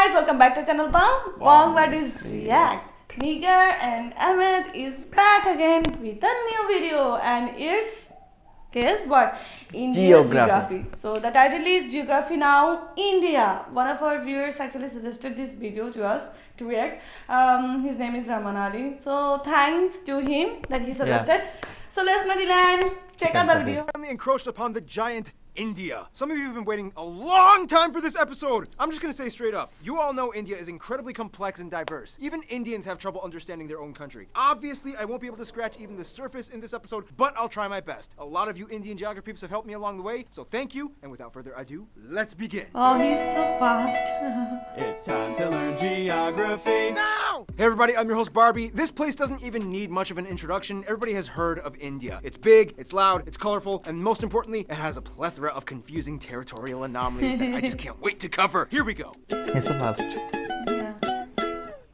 guys, welcome back to channel Bong what is React. Nigar and Ahmed is back again with a new video, and it's guess what? Indian geography. So the title is Geography Now India. One of our viewers actually suggested this video to us to react. His name is Rahman Ali. So thanks to him that he suggested. So let's not delay and check out the video. Finally encroached upon the giant India. Some of you have been waiting a long time for this episode. I'm just gonna say straight up, you all know India is incredibly complex and diverse. Even Indians have trouble understanding their own country. Obviously, I won't be able to scratch even the surface in this episode, but I'll try my best. A lot of you Indian geography peeps have helped me along the way, so thank you, and without further ado, let's begin. Oh, he's so fast. It's time to learn geography now! Hey everybody, I'm your host Barbie. This place doesn't even need much of an introduction. Everybody has heard of India. It's big, it's loud, it's colorful, and most importantly, it has a plethora of confusing territorial anomalies that I just can't wait to cover. Here we go. He's the first.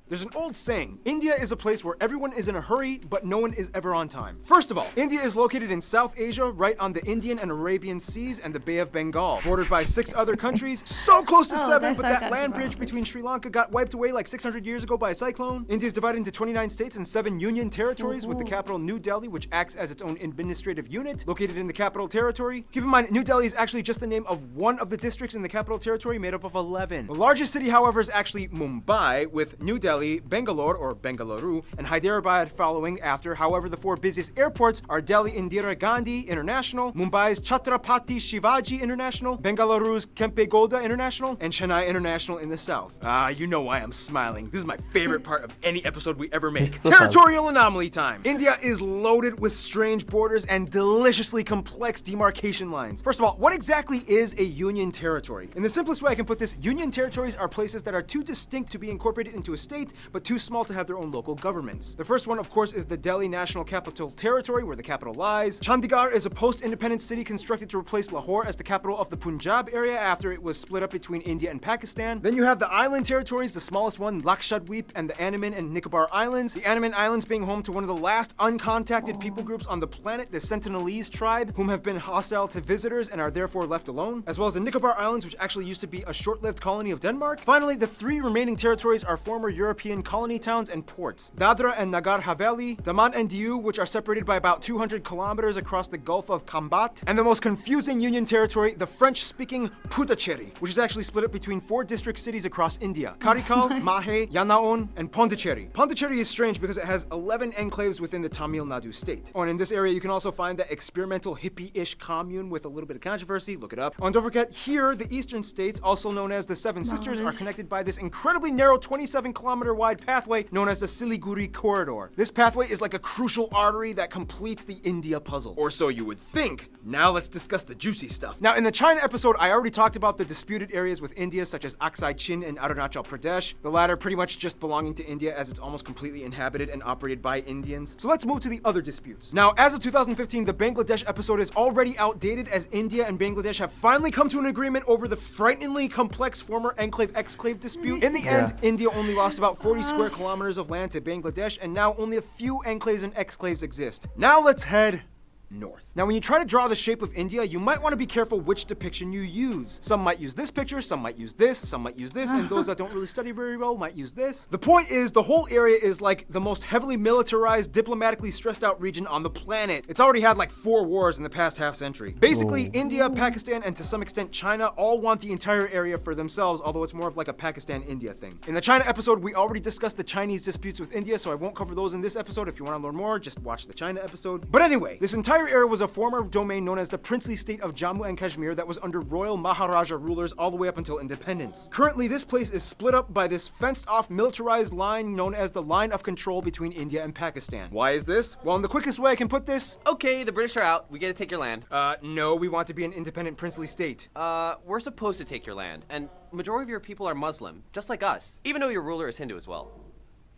There's an old saying, India is a place where everyone is in a hurry, but no one is ever on time. First of all, India is located in South Asia, right on the Indian and Arabian Seas and the Bay of Bengal, bordered by 6 other countries, so close to 7, but that land bridge between Sri Lanka got wiped away like 600 years ago by a cyclone. India is divided into 29 states and 7 union territories, with the capital New Delhi, which acts as its own administrative unit, located in the capital territory. Keep in mind, New Delhi is actually just the name of one of the districts in the capital territory, made up of 11. The largest city, however, is actually Mumbai, with New Delhi, Bangalore or Bengaluru, and Hyderabad following after. However, the 4 busiest airports are Delhi Indira Gandhi International, Mumbai's Chhatrapati Shivaji International, Bengaluru's Kempe Gowda International, and Chennai International in the south. You know why I'm smiling. This is my favorite part of any episode we ever make. Territorial Anomaly time. India is loaded with strange borders and deliciously complex demarcation lines. First of all, what exactly is a union territory? In the simplest way I can put this, union territories are places that are too distinct to be incorporated into a state, but too small to have their own local governments. The first one, of course, is the Delhi National Capital Territory, where the capital lies. Chandigarh is a post-independent city constructed to replace Lahore as the capital of the Punjab area after it was split up between India and Pakistan. Then you have the island territories, the smallest one, Lakshadweep, and the Andaman and Nicobar Islands. The Andaman Islands being home to one of the last uncontacted people groups on the planet, the Sentinelese tribe, whom have been hostile to visitors and are therefore left alone, as well as the Nicobar Islands, which actually used to be a short-lived colony of Denmark. Finally, the 3 remaining territories are former European colony towns and ports. Dadra and Nagar Haveli, Daman and Diu, which are separated by about 200 kilometers across the Gulf of Khambat, and the most confusing union territory, the French-speaking Puducherry, which is actually split up between 4 district cities across India: Karikal, Mahe, Yanaon, and Pondicherry. Pondicherry is strange because it has 11 enclaves within the Tamil Nadu state. Oh, and in this area you can also find the experimental hippie-ish commune with a little bit of controversy. Look it up. Oh, and don't forget, here, the eastern states, also known as the 7 Sisters, are connected by this incredibly narrow 27-kilometer wide pathway known as the Siliguri Corridor. This pathway is like a crucial artery that completes the India puzzle. Or so you would think. Now let's discuss the juicy stuff. Now, in the China episode, I already talked about the disputed areas with India, such as Aksai Chin and Arunachal Pradesh, the latter pretty much just belonging to India as it's almost completely inhabited and operated by Indians. So let's move to the other disputes. Now, as of 2015, the Bangladesh episode is already outdated, as India and Bangladesh have finally come to an agreement over the frighteningly complex former enclave-exclave dispute. In the end, India only lost about 40 square kilometers of land to Bangladesh, and now only a few enclaves and exclaves exist. Now let's head north. Now, when you try to draw the shape of India, you might want to be careful which depiction you use. Some might use this picture, some might use this, some might use this, and those that don't really study very well might use this. The point is, the whole area is like the most heavily militarized, diplomatically stressed out region on the planet. It's already had like 4 wars in the past half-century. Basically, India, Pakistan, and to some extent China all want the entire area for themselves, although it's more of like a Pakistan-India thing. In the China episode, we already discussed the Chinese disputes with India, so I won't cover those in this episode. If you want to learn more, just watch the China episode. But anyway, this entire area was a former domain known as the princely state of Jammu and Kashmir that was under royal Maharaja rulers all the way up until independence. Currently, this place is split up by this fenced-off militarized line known as the line of control between India and Pakistan. Why is this? Well, in the quickest way I can put this, okay, the British are out. We get to take your land. No, we want to be an independent princely state. We're supposed to take your land, and majority of your people are Muslim, just like us, even though your ruler is Hindu as well.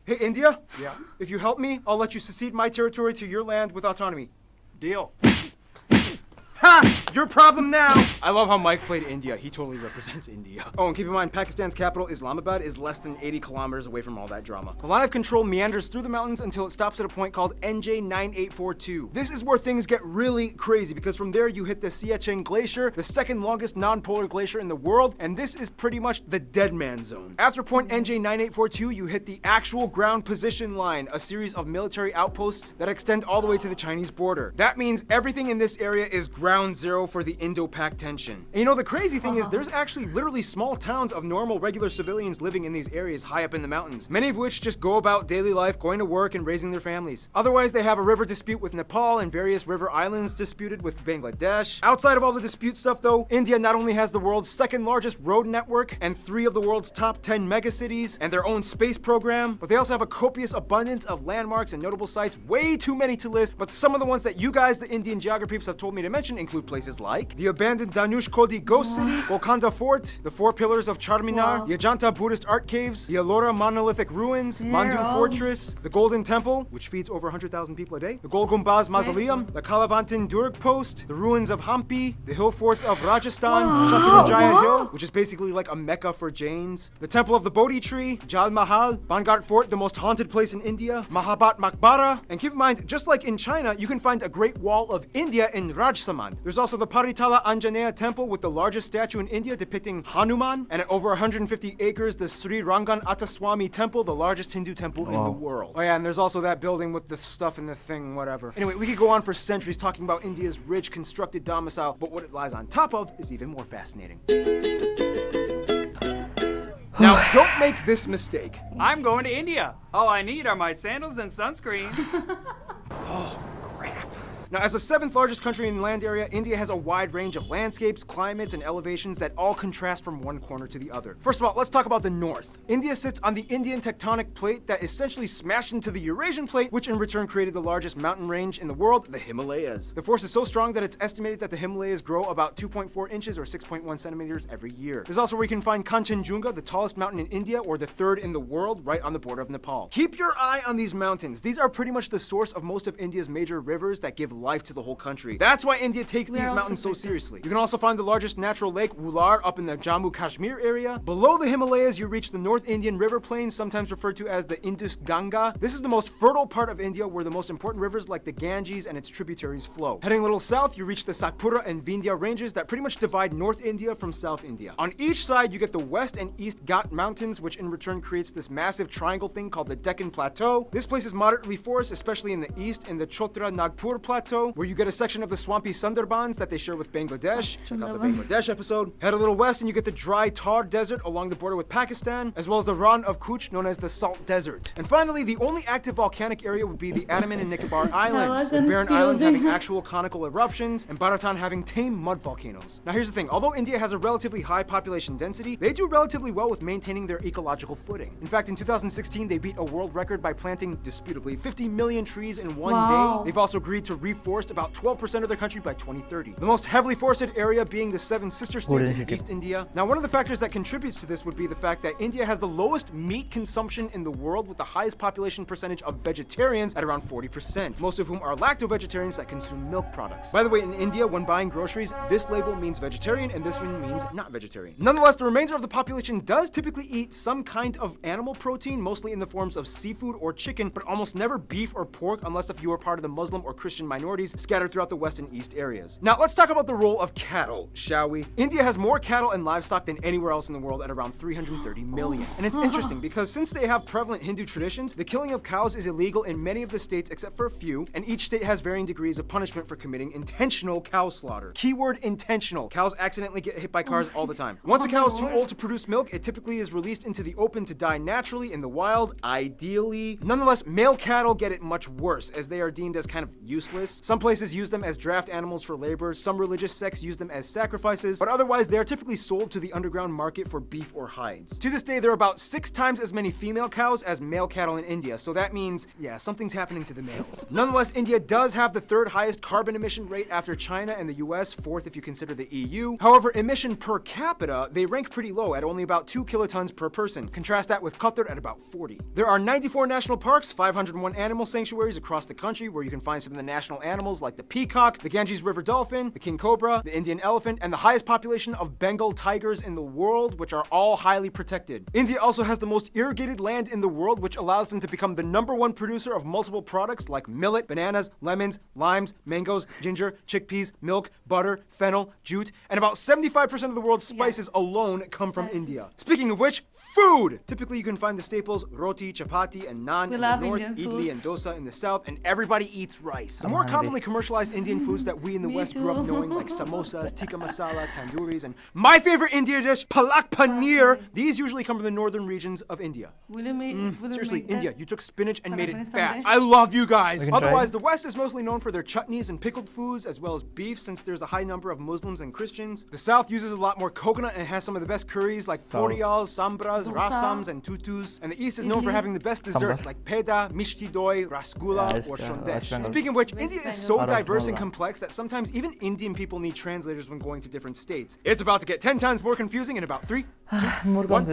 Hey, India? Yeah? If you help me, I'll let you secede my territory to your land with autonomy. Deal. Ha! Your problem now! I love how Mike played India. He totally represents India. Oh, and keep in mind, Pakistan's capital, Islamabad, is less than 80 kilometers away from all that drama. The line of control meanders through the mountains until it stops at a point called NJ9842. This is where things get really crazy, because from there you hit the Siachen Glacier, the second longest non-polar glacier in the world, and this is pretty much the dead man zone. After point NJ9842, you hit the actual ground position line, a series of military outposts that extend all the way to the Chinese border. That means everything in this area is ground zero for the Indo-Pak tension. And you know, the crazy thing is there's actually literally small towns of normal regular civilians living in these areas high up in the mountains, many of which just go about daily life, going to work and raising their families. Otherwise, they have a river dispute with Nepal and various river islands disputed with Bangladesh. Outside of all the dispute stuff though, India not only has the world's second largest road network and 3 of the world's top 10 megacities and their own space program, but they also have a copious abundance of landmarks and notable sites, way too many to list, but some of the ones that you guys, the Indian geography peeps, have told me to mention include places like the abandoned Danush Kodi Ghost City, Golconda Fort, the 4 pillars of Charminar, the Ajanta Buddhist art caves, the Ellora monolithic ruins, Mandu Fortress, the Golden Temple, which feeds over 100,000 people a day, the Gol Gumbaz Mausoleum, the Kalavantin Durg Post, the ruins of Hampi, the hill forts of Rajasthan, Shatrujaya Hill, which is basically like a mecca for Jains, the Temple of the Bodhi Tree, Jal Mahal, Bangar Fort, the most haunted place in India, Mahabat Maqbara, and keep in mind, just like in China, you can find a Great Wall of India in Rajsamand. There's also the Paritala Anjaneya Temple with the largest statue in India depicting Hanuman, and at over 150 acres, the Sri Rangan Attaswamy Temple, the largest Hindu temple in the world. Oh yeah, and there's also that building with the stuff in the thing, whatever. Anyway, we could go on for centuries talking about India's rich constructed domicile, but what it lies on top of is even more fascinating. Now, don't make this mistake. I'm going to India. All I need are my sandals and sunscreen. Oh, crap. Now, as the 7th largest country in land area, India has a wide range of landscapes, climates, and elevations that all contrast from one corner to the other. First of all, let's talk about the north. India sits on the Indian tectonic plate that essentially smashed into the Eurasian plate, which in return created the largest mountain range in the world, the Himalayas. The force is so strong that it's estimated that the Himalayas grow about 2.4 inches or 6.1 centimeters every year. There's also where you can find Kanchenjunga, the tallest mountain in India, or the 3rd in the world, right on the border of Nepal. Keep your eye on these mountains. These are pretty much the source of most of India's major rivers that give life to the whole country. That's why India takes these mountains so seriously. You can also find the largest natural lake, Wular, up in the Jammu Kashmir area. Below the Himalayas, you reach the North Indian River Plain, sometimes referred to as the Indus Ganga. This is the most fertile part of India where the most important rivers like the Ganges and its tributaries flow. Heading a little south, you reach the Satpura and Vindhya ranges that pretty much divide North India from South India. On each side, you get the West and East Ghat Mountains, which in return creates this massive triangle thing called the Deccan Plateau. This place is moderately forest, especially in the east, in the Chotra Nagpur Plateau, where you get a section of the swampy Sundarbans that they share with Bangladesh. Check out the Bangladesh episode. Head a little west and you get the dry Thar Desert along the border with Pakistan, as well as the Rann of Kutch, known as the Salt Desert. And finally, the only active volcanic area would be the Andaman and Nicobar Islands, with Barren Island having actual conical eruptions and Bharatan having tame mud volcanoes. Now here's the thing, although India has a relatively high population density, they do relatively well with maintaining their ecological footing. In fact, in 2016, they beat a world record by planting, disputably, 50 million trees in one day. They've also agreed to reforest about 12% of their country by 2030. The most heavily forested area being the 7 sister states in East India. Now, one of the factors that contributes to this would be the fact that India has the lowest meat consumption in the world, with the highest population percentage of vegetarians at around 40%, most of whom are lacto-vegetarians that consume milk products. By the way, in India, when buying groceries, this label means vegetarian and this one means not vegetarian. Nonetheless, the remainder of the population does typically eat some kind of animal protein, mostly in the forms of seafood or chicken, but almost never beef or pork unless if you are part of the Muslim or Christian minorities scattered throughout the West and East areas. Now, let's talk about the role of cattle, shall we? India has more cattle and livestock than anywhere else in the world at around 330 million. And it's interesting because since they have prevalent Hindu traditions, the killing of cows is illegal in many of the states except for a few, and each state has varying degrees of punishment for committing intentional cow slaughter. Keyword intentional. Cows accidentally get hit by cars all the time. Once a cow is too old to produce milk, it typically is released into the open to die naturally in the wild, ideally. Nonetheless, male cattle get it much worse, as they are deemed as kind of useless. Some places use them as draft animals for labor, some religious sects use them as sacrifices, but otherwise they are typically sold to the underground market for beef or hides. To this day, there are about 6 times as many female cows as male cattle in India, so that means, yeah, something's happening to the males. Nonetheless, India does have the 3rd highest carbon emission rate after China and the US, 4th if you consider the EU. However, emission per capita, they rank pretty low at only about 2 kilotons per person. Contrast that with Qatar at about 40. There are 94 national parks, 501 animal sanctuaries across the country where you can find some of the national animals like the peacock, the Ganges River dolphin, the king cobra, the Indian elephant, and the highest population of Bengal tigers in the world, which are all highly protected. India also has the most irrigated land in the world, which allows them to become the #1 producer of multiple products like millet, bananas, lemons, limes, mangoes, ginger, chickpeas, milk, butter, fennel, jute, and about 75% of the world's spices alone come from India. Speaking of which, food! Typically you can find the staples roti, chapati, and naan in the north, idli and dosa in the south, and everybody eats rice. The more commonly commercialized Indian foods that we in the West grew up knowing, like samosas, tikka masala, tandooris, and my favorite Indian dish, palak paneer, these usually come from the northern regions of India. Seriously, India, you took spinach and made it fat. I love you guys! Otherwise, the West is mostly known for their chutneys and pickled foods, as well as beef, since there's a high number of Muslims and Christians. The South uses a lot more coconut and has some of the best curries like poriyals, sambras, rasams, and tutus. And the East is known for having the best desserts like peda, mishti doi, rasgulla, or shondesh. Speaking of which, India is so diverse and complex that sometimes even Indian people need translators when going to different states. It's about to get 10 times more confusing in about 3, 2, 1.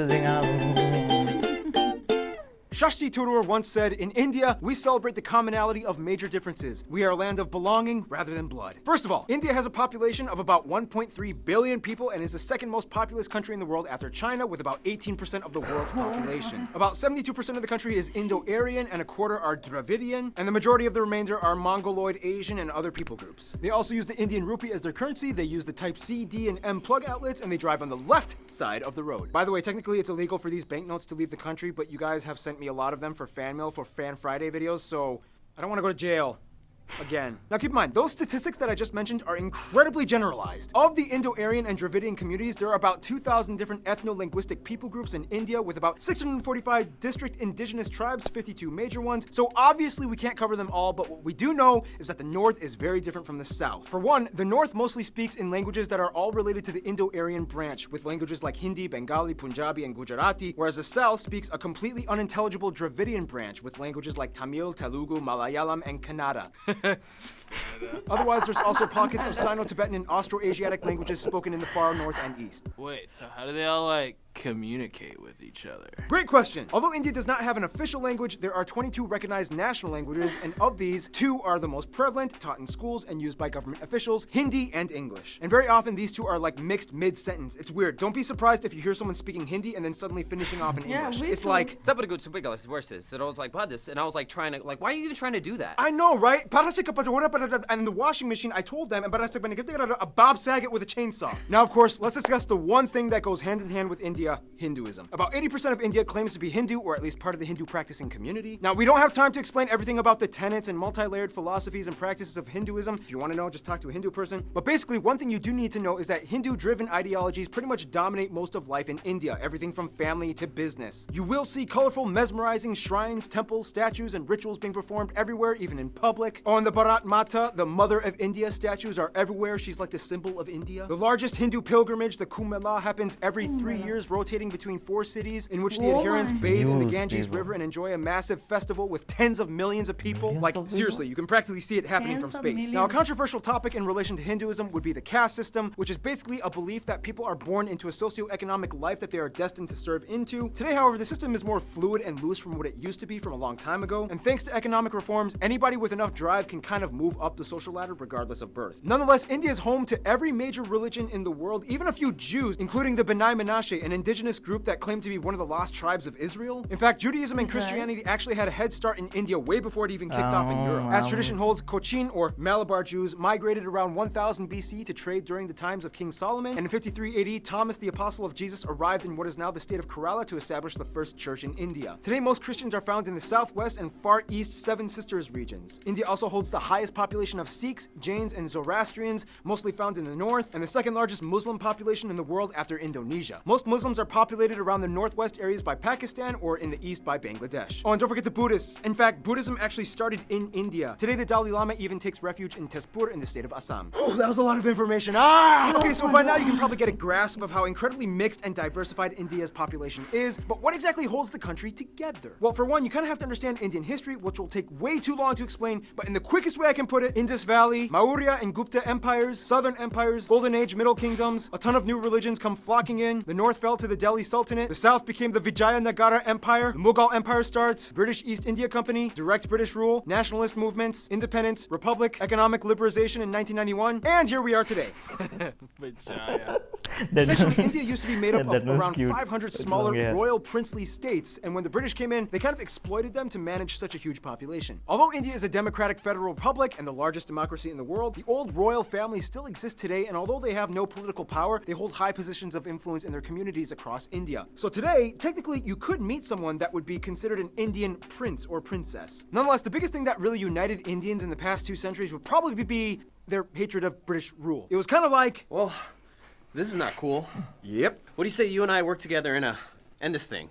Shashti Tharoor once said, "In India, we celebrate the commonality of major differences. We are a land of belonging rather than blood." First of all, India has a population of about 1.3 billion people and is the second most populous country in the world after China, with about 18% of the world's population. About 72% of the country is Indo-Aryan and a quarter are Dravidian, and the majority of the remainder are Mongoloid, Asian, and other people groups. They also use the Indian rupee as their currency, they use the type C, D, and M plug outlets, and they drive on the left side of the road. By the way, technically it's illegal for these banknotes to leave the country, but you guys have sent me a lot of them for fan mail for Fan Friday videos, so I don't want to go to jail. Again. Now keep in mind, those statistics that I just mentioned are incredibly generalized. Of the Indo-Aryan and Dravidian communities, there are about 2,000 different ethno-linguistic people groups in India, with about 645 district indigenous tribes, 52 major ones. So obviously we can't cover them all, but what we do know is that the North is very different from the South. For one, the North mostly speaks in languages that are all related to the Indo-Aryan branch, with languages like Hindi, Bengali, Punjabi, and Gujarati, whereas the South speaks a completely unintelligible Dravidian branch with languages like Tamil, Telugu, Malayalam, and Kannada. Otherwise, there's also pockets of Sino-Tibetan and Austroasiatic languages spoken in the far north and east. Wait, so how do they all, like, communicate with each other? Great question. Although India does not have an official language, there are 22 recognized national languages, and of these, 2 are the most prevalent, taught in schools and used by government officials, Hindi and English. And very often, these two are like mixed mid-sentence. It's weird. Don't be surprised if you hear someone speaking Hindi and then suddenly finishing off in English. It's like, and I was like, "Padis," and I was like trying to, like, why are you even trying to do that? I know, right? And the washing machine, I told them, a Bob Saget with a chainsaw. Now, of course, let's discuss the one thing that goes hand in hand with India, Hinduism. About 80% of India claims to be Hindu, or at least part of the Hindu practicing community. Now, we don't have time to explain everything about the tenets and multi-layered philosophies and practices of Hinduism. If you want to know, just talk to a Hindu person. But basically, one thing you do need to know is that Hindu-driven ideologies pretty much dominate most of life in India, everything from family to business. You will see colorful, mesmerizing shrines, temples, statues, and rituals being performed everywhere, even in public. On the Bharat Mata, the Mother of India, statues are everywhere. She's like the symbol of India. The largest Hindu pilgrimage, the Kumbh Mela, happens every 3 years, rotating between 4 cities, in which the adherents bathe in the Ganges River and enjoy a massive festival with tens of millions of people. Like, seriously, you can practically see it happening from space. Now, a controversial topic in relation to Hinduism would be the caste system, which is basically a belief that people are born into a socioeconomic life that they are destined to serve into. Today, however, the system is more fluid and loose from what it used to be from a long time ago, and thanks to economic reforms, anybody with enough drive can kind of move up the social ladder regardless of birth. Nonetheless, India is home to every major religion in the world, even a few Jews, including the B'nai Menashe, an indigenous group that claimed to be one of the lost tribes of Israel. In fact, Judaism and Christianity actually had a head start in India way before it even kicked off in Europe. As tradition holds, Cochin, or Malabar Jews, migrated around 1000 BC to trade during the times of King Solomon, and in 53 AD, Thomas, the apostle of Jesus, arrived in what is now the state of Kerala to establish the first church in India. Today, most Christians are found in the southwest and far east Seven Sisters regions. India also holds the highest population of Sikhs, Jains, and Zoroastrians, mostly found in the north, and the second largest Muslim population in the world after Indonesia. Most Muslims are populated around the northwest areas by Pakistan, or in the east by Bangladesh. Oh, and don't forget the Buddhists. In fact, Buddhism actually started in India. Today, the Dalai Lama even takes refuge in Tezpur in the state of Assam. Oh, that was a lot of information. Okay, so by now you can probably get a grasp of how incredibly mixed and diversified India's population is, but what exactly holds the country together? Well, for one, you kind of have to understand Indian history, which will take way too long to explain, but in the quickest way I can put it, Indus Valley, Maurya and Gupta empires, southern empires, Golden Age, Middle Kingdoms, a ton of new religions come flocking in, the North fell to the Delhi Sultanate. The south became the Vijayanagara Empire. The Mughal Empire starts. British East India Company. Direct British rule. Nationalist movements. Independence. Republic. Economic liberalization in 1991. And here we are today. Vijaya. Essentially, India used to be made up That of was around cute. 500 That's smaller long, yeah. royal princely states, and when the British came in, they kind of exploited them to manage such a huge population. Although India is a democratic federal republic and the largest democracy in the world, the old royal families still exist today, and although they have no political power, they hold high positions of influence in their communities across India. So today, technically, you could meet someone that would be considered an Indian prince or princess. Nonetheless, the biggest thing that really united Indians in the past 2 centuries would probably be their hatred of British rule. It was kind of like, Well, this is not cool. yep. What do you say you and I work together and end this thing?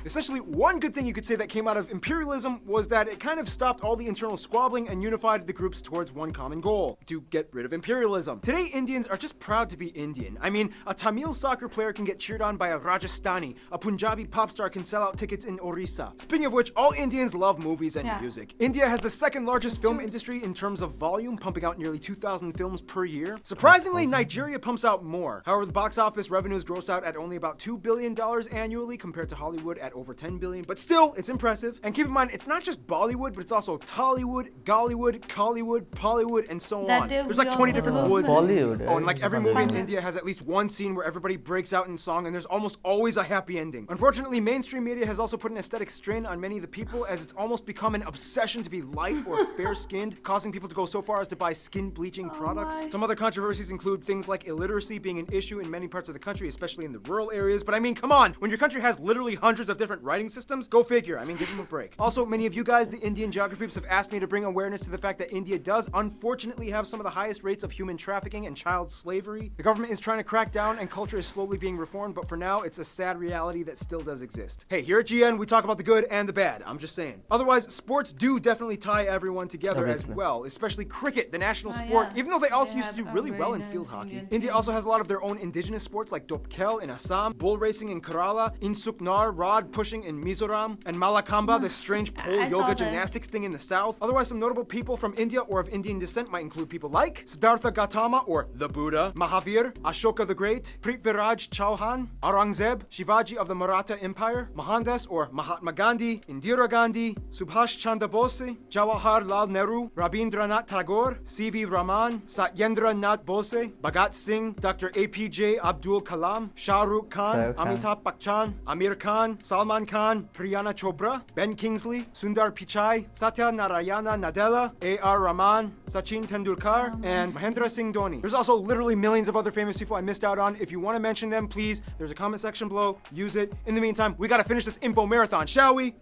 Essentially, one good thing you could say that came out of imperialism was that it kind of stopped all the internal squabbling and unified the groups towards one common goal, to get rid of imperialism. Today, Indians are just proud to be Indian. I mean, a Tamil soccer player can get cheered on by a Rajasthani, a Punjabi pop star can sell out tickets in Orissa. Speaking of which, all Indians love movies and Yeah. music. India has the second largest film industry in terms of volume, pumping out nearly 2,000 films per year. Surprisingly, Nigeria pumps out more. However, the box office revenues gross out at only about $2 billion annually compared to Hollywood at over 10 billion, but still, it's impressive. And keep in mind, it's not just Bollywood, but it's also Tollywood, Gollywood, Collywood, Pollywood, and so That on. day There's we like 20 also different heard woods. Bollywood, Oh, and like every movie in Bollywood. India has at least one scene where everybody breaks out in song, and there's almost always a happy ending. Unfortunately, mainstream media has also put an aesthetic strain on many of the people, as it's almost become an obsession to be light or fair-skinned, causing people to go so far as to buy skin bleaching products. my. Some other controversies include things like illiteracy being an issue in many parts of the country, especially in the rural areas. But I mean, come on, when your country has literally hundreds of different writing systems, go figure. I mean, give them a break. Also, many of you guys, the Indian geography peeps, have asked me to bring awareness to the fact that India does unfortunately have some of the highest rates of human trafficking and child slavery. The government is trying to crack down and culture is slowly being reformed, but for now, it's a sad reality that still does exist. Hey, here at GN, we talk about the good and the bad. I'm just saying. Otherwise, sports do definitely tie everyone together as Obviously. well, especially cricket, the national Oh, sport, yeah. even though they also They used to do have a really very well in nice field hockey. Indian India team. also has a lot of their own indigenous sports like Dopkel in Assam, bull racing in Kerala, Insuknar, rod pushing in Mizoram, and Malakamba, the strange pole I saw yoga that. gymnastics thing in the south. Otherwise, some notable people from India or of Indian descent might include people like Siddhartha Gautama or the Buddha, Mahavir, Ashoka the Great, Prithviraj Chauhan, Aurangzeb, Shivaji of the Maratha Empire, Mohandas or Mahatma Gandhi, Indira Gandhi, Subhash Chandra Bose, Jawaharlal Nehru, Rabindranath Tagore, C.V. Raman, Satyendra Nath Bose, Bhagat Singh, Dr. APJ Abdul Kalam, Shah Rukh Khan, Shah Rukh Khan. Amitabh Bachchan, Amir Khan, Salman Khan, Priyana Chopra, Ben Kingsley, Sundar Pichai, Satya Narayana Nadella, A.R. Rahman, Sachin Tendulkar, and Mahendra Singh Dhoni. There's also literally millions of other famous people I missed out on. If you want to mention them, please, there's a comment section below. Use it. In the meantime, we got to finish this info marathon, shall we?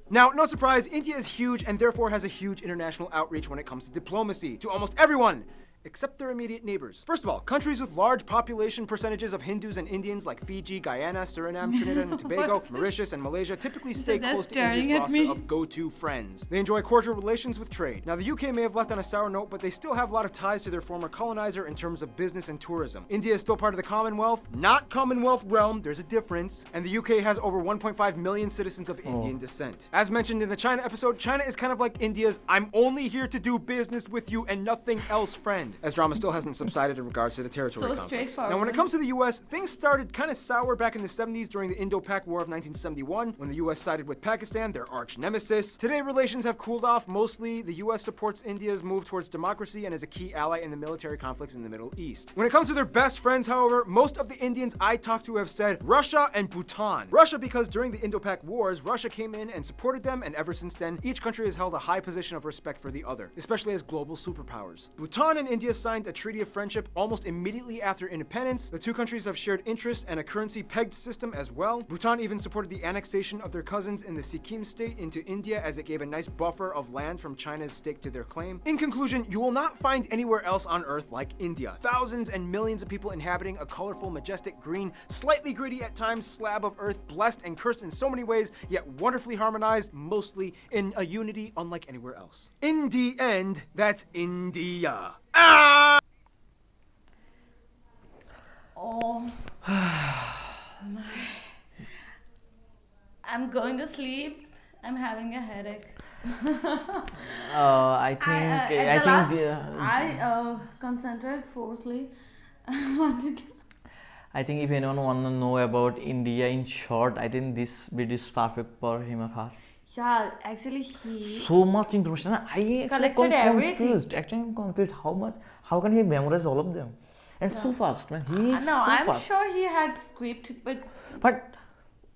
Now, no surprise, India is huge and therefore has a huge international outreach when it comes to diplomacy to almost everyone, except their immediate neighbors. First of all, countries with large population percentages of Hindus and Indians like Fiji, Guyana, Suriname, Trinidad and Tobago, Mauritius, and Malaysia typically stay They're close to staring India's at roster me. of go-to friends. They enjoy cordial relations with trade. Now, the UK may have left on a sour note, but they still have a lot of ties to their former colonizer in terms of business and tourism. India is still part of the Commonwealth, not Commonwealth realm, there's a difference, and the UK has over 1.5 million citizens of Indian descent. As mentioned in the China episode, China is kind of like India's I'm only here to do business with you and nothing else friend, as drama still hasn't subsided in regards to the territory So conflicts. straightforward. Now, when it comes to the US, things started kind of sour back in the 70s during the Indo-Pak War of 1971, when the US sided with Pakistan, their arch nemesis. Today, relations have cooled off. Mostly, the US supports India's move towards democracy and is a key ally in the military conflicts in the Middle East. When it comes to their best friends, however, most of the Indians I talked to have said Russia and Bhutan. Russia because during the Indo-Pak Wars, Russia came in and supported them, and ever since then, each country has held a high position of respect for the other, especially as global superpowers. Bhutan and India signed a treaty of friendship almost immediately after independence. The two countries have shared interests and a currency-pegged system as well. Bhutan even supported the annexation of their cousins in the Sikkim state into India, as it gave a nice buffer of land from China's stake to their claim. In conclusion, you will not find anywhere else on Earth like India. Thousands and millions of people inhabiting a colorful, majestic, green, slightly gritty at times slab of Earth, blessed and cursed in so many ways, yet wonderfully harmonized, mostly in a unity unlike anywhere else. In the end, that's India. Ah! Oh my. I'm going to sleep. I'm having a headache. I think I concentrated forcefully. Wanted to- I think if anyone want to know about India in short, I think this video is perfect for him or her. Yeah, actually he So much information. I actually collected everything. confused. Actually, I'm confused. How can he memorize all of them? And so fast, man. He is no, so I'm fast. sure he had script, but But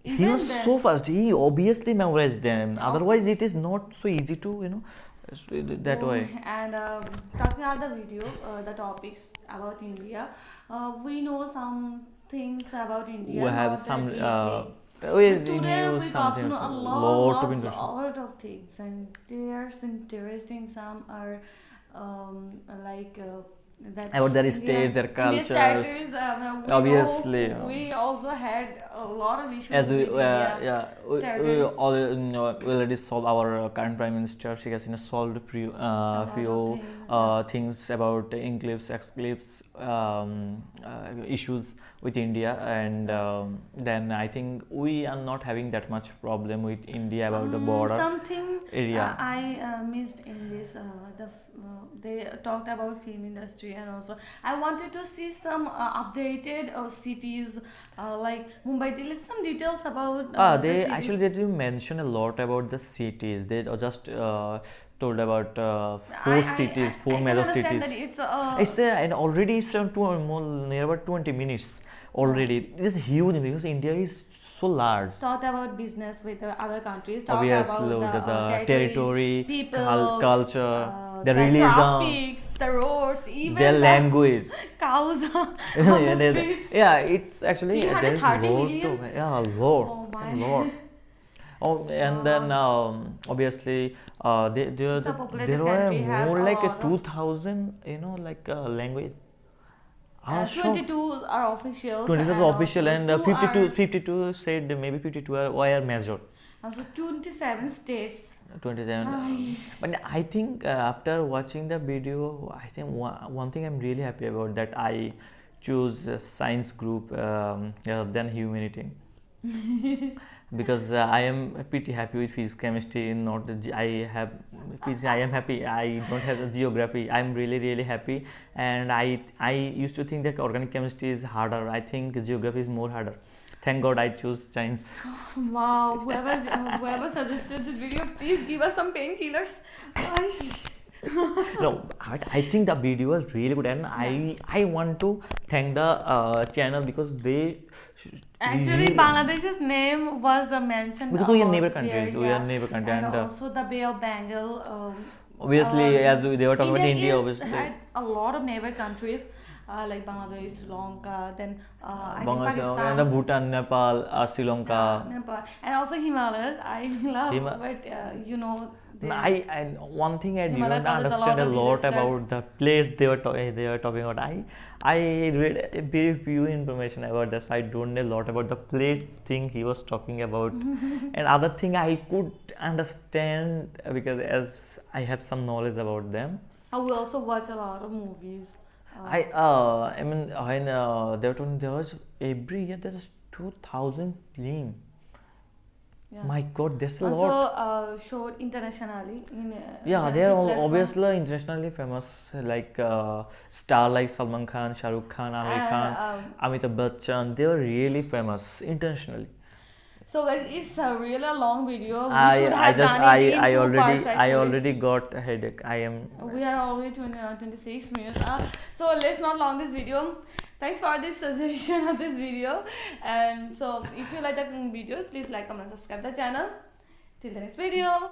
he even was then- so fast. He obviously memorized them. Otherwise, it is not so easy to that way. And talking about the video, the topics about India, we know some things about India. We have not some. that deeply. We But today knew we got to something. know a lot of information. lot of things, and there's interesting. Some are like that About their India- state, their India's cultures. territories, we Obviously. know we also had a lot of issues As we, with India. we territories. we already solved our current prime minister. She has solved few things about eclipse, exclipse issues with India, and then I think we are not having that much problem with India about the border Something area. I missed in this, they talked about film industry, and also I wanted to see some updated cities like Mumbai, Delhi, some details about. The They cities. actually they didn't mention a lot about the cities. They just told about four cities, four I major can understand cities. that It's and already it's around near about 20 minutes already. It is huge because India is so large. talked about business with other countries. Talked Obviously, about the territories, territory, people, culture, the the religion, traffics, the roads, even their the language. cows on Yeah, the streets. it's actually there is 330 lot million? of a lot, Oh my. a lot. Oh, and then obviously It's a populated there were country, have more a like lot of- 2000 language. I was shocked. 22 are official. 22 is official and 52 52. said maybe 52 are major. Also 27 states. 27. But I think after watching the video, I think one thing I'm really happy about that I choose science group rather than humanity. Because I am pretty happy with physics, chemistry. Not I have physics. I am happy. I don't have the geography. I'm really happy. And I used to think that organic chemistry is harder. I think geography is more harder. Thank God I choose science. Wow, whoever suggested this video, please give us some painkillers. Gosh. No, but I think the video was really good, and I want to thank the channel because they Actually, really- Bangladesh's name was mentioned. Because we are about neighbor there, countries. We yeah. are neighbor country, And and also the Bay of Bengal. obviously, as they were talking about India, is- obviously. had a lot of neighbor countries like Bangladesh, Sri Lanka, then I think Bangladesh, Pakistan. and Bhutan, Nepal, Sri Lanka. Nepal, and also Himalayas. I love, Hima- but you know. And one thing I Himalaya didn't causes a understand lot a of lot disasters. about the place they were talking about. I read a very few information about this. I don't know a lot about the place thing he was talking about, and other thing I could understand because as I have some knowledge about them. We also watch a lot of movies. I mean when they were talking, there was every year there is 2000 film. Yeah. My God, that's a Also lot. showed internationally in Yeah, they are international all platform. obviously internationally famous, like star like Salman Khan, Shah Rukh Khan, Amir Khan, Amitabh Bachchan. They were really famous internationally. So guys, it's a really long video. We I should have done it in two parts, I actually. already got a headache. I am. We are already 26 minutes. So let's not long this video. Thanks for this suggestion of this video. And so if you like the videos, please like, comment, subscribe the channel. Till the next video.